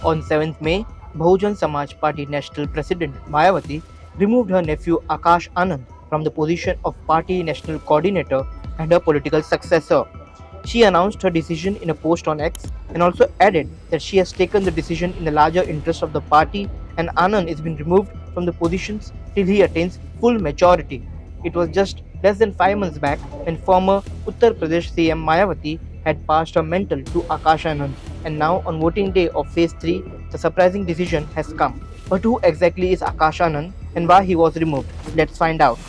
On 7th May, Bahujan Samaj Party National President Mayawati removed her nephew Akash Anand from the position of party national coordinator and her political successor. She announced her decision in a post on X and also added that she has taken the decision in the larger interest of the party and Anand is being removed from the positions till he attains full maturity. It was just less than 5 months back when former Uttar Pradesh CM Mayawati had passed her mantle to Akash Anand, and now on voting day of phase 3, the surprising decision has come. But who exactly is Akash Anand and why he was removed? Let's find out.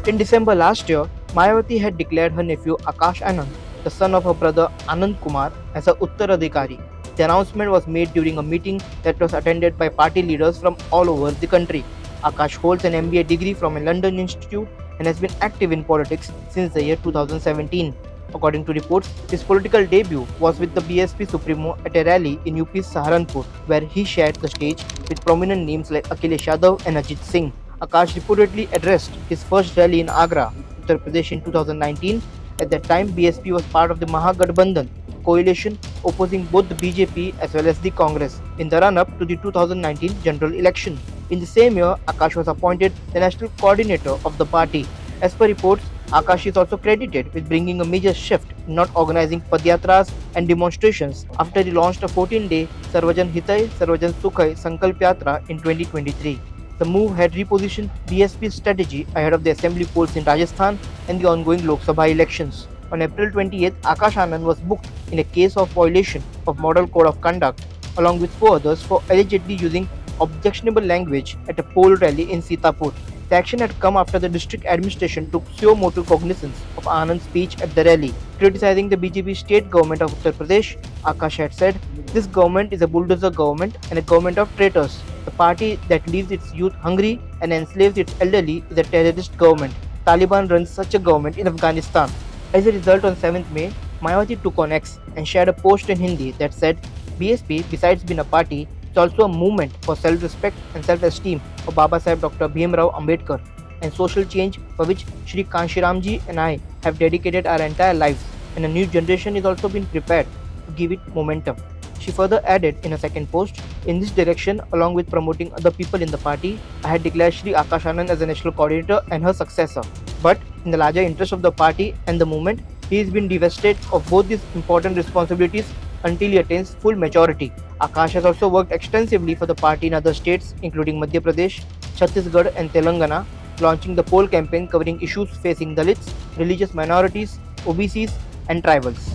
In December last year, Mayawati had declared her nephew Akash Anand, the son of her brother Anand Kumar, as her Uttaradhikari. The announcement was made during a meeting that was attended by party leaders from all over the country. Akash holds an MBA degree from a London institute and has been active in politics since the year 2017. According to reports, his political debut was with the BSP Supremo at a rally in UP's Saharanpur, where he shared the stage with prominent names like Akhilesh Yadav and Ajit Singh. Akash reportedly addressed his first rally in Agra, Uttar Pradesh in 2019. At that time, BSP was part of the Mahagathbandhan coalition opposing both the BJP as well as the Congress in the run-up to the 2019 general election. In the same year, Akash was appointed the national coordinator of the party. As per reports, Akash is also credited with bringing a major shift in not organizing padyatras and demonstrations after he launched a 14-day Sarvajan Hitai Sarvajan Sukhai Sankalp Yatra in 2023. The move had repositioned BSP's strategy ahead of the assembly polls in Rajasthan and the ongoing Lok Sabha elections. On April 28, Akash Anand was booked in a case of violation of Model Code of Conduct along with 4 others for allegedly using objectionable language at a poll rally in Sitapur. The action had come after the district administration took suo motu cognizance of Anand's speech at the rally. Criticizing the BJP state government of Uttar Pradesh, Akash had said, "This government is a bulldozer government and a government of traitors. The party that leaves its youth hungry and enslaves its elderly is a terrorist government. Taliban runs such a government in Afghanistan." As a result, on 7th May, Mayawati took on X and shared a post in Hindi that said, BSP, besides being a party, is also a movement for self-respect and self-esteem of Baba Saheb Dr. Bhimrao Ambedkar and social change for which Shri Kanshiramji and I have dedicated our entire lives, and a new generation is also being prepared to give it momentum. She further added in a second post, "In this direction, along with promoting other people in the party, I had declared Shri Akash Anand as a national coordinator and her successor. But in the larger interest of the party and the movement, he has been divested of both these important responsibilities until he attains full maturity." Akash has also worked extensively for the party in other states including Madhya Pradesh, Chhattisgarh and Telangana, launching the poll campaign covering issues facing Dalits, religious minorities, OBCs and tribals.